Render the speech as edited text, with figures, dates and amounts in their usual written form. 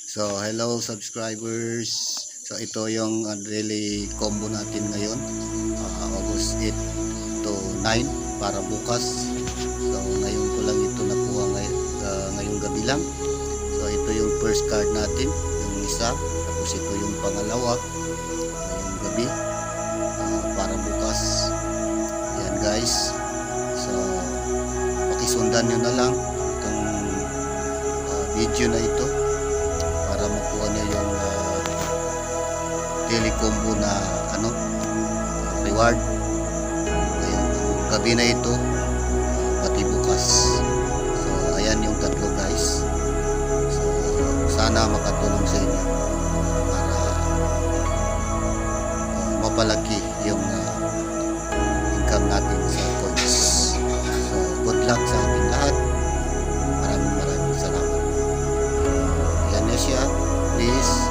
So hello subscribers. So ito yung daily combo natin ngayon, August 8 to 9 para bukas. So ngayon ko lang ito nakuha ngayong gabi lang. So ito yung first card natin, yung isa, tapos ito yung pangalawa ngayong gabi, para bukas. Ayan guys, so pakisundan nyo na lang itong video na ito para makuha niya yung daily combo na reward ngayong gabi na ito, pati bukas. So ayan yung tatlo guys. So sana makatulong sa inyo para mapalaki yung income natin sa coins. So good luck sa ating lahat. Maraming salamat. Yan na siya. Please